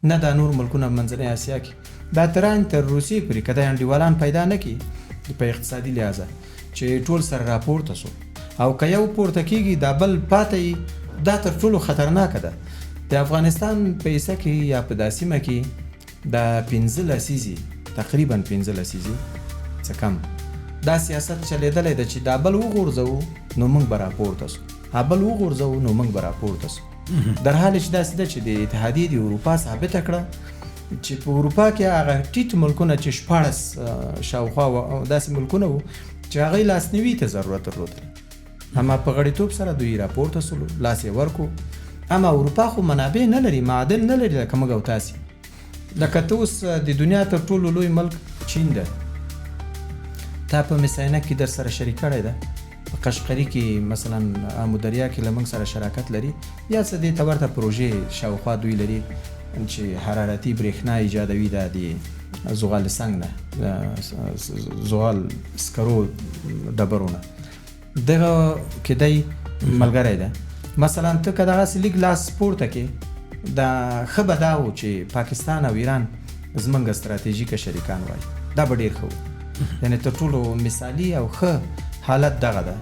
نه دا نور ملکونه منځنۍ اسیا کې دا تر روسیې پورې که دا انډیوالان پیدا نه کړي په اقتصادي لحاظه چې ټول سره راپورته سو او که یو پورته کېږي دا بل پاته دا تر ټولو خطرناکه ده. د افغانستان په حصه کې یا په دا سیمه کې دا 15 لسیزې تقریبا 15 لسیزې څه کم دا سیاست چلیدلی ده چې دا بل وغورځوو نو موږ به راپورته سو، بل وغورځوو نو موږ به راپورته سو. در حال چې داسې ده چې د اتحادیې د اروپا ثابته کړه چې په اروپا کې هغه ټیټ ملکونه چې 14 شاوخوا داسې ملکونه وو چې هغوی لاسنیوي ته ضرورت درلودل، اما په غړیتوب سره دوی راپورته سولو، لاس یې ورکو. اما اروپا خو منابع نه لري، معادن نه لري لکه موږ او تاسې. لکه ته اوس د دنیا تر ټولو لوی ملک چین ده، تا په مساینه کې در سره شریک کړی ده، په قشقري کې مثلا آمو دریا کې له موږ سره شراکت لري، یا څه دې ته ورته پروژې شاوخوا دوی لري چې حرارتي برېښنا ایجادوي دا د زغال سنګ نه زغال سکرو ډبرونه دغه کې دی ملګری ده. مثلا ته که دغسې لیک لاس پورته کې دا ښه به دا و چې پاکستان او ایران زموږ ستراتیژیکه شریکان وای، دا به ډېر ښه و. یعنې تر ټولو مثالي او ښه حالت دغه ده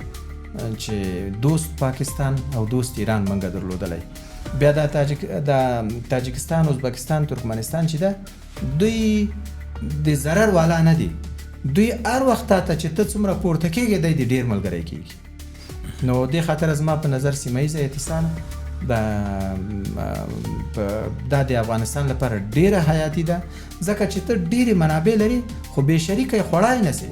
چې دوست پاکستان او دوست ایران موږ درلودلی. بیا دا تاجکستان، ازبکستان، ترکمنستان چې ده دوی د ضرر والا نه دي، دوی هر وخت ته چې ته څومره پورته کېږي دی د ډېر ملګری کېږي. نو دې خاطر زما په نظر سیمه ییزه اتصال دا د افغانستان لپاره ډېره حیاتي ده، ځکه چې ته ډېرې منابع لري خو بې شریکه یې خوړای نه سې.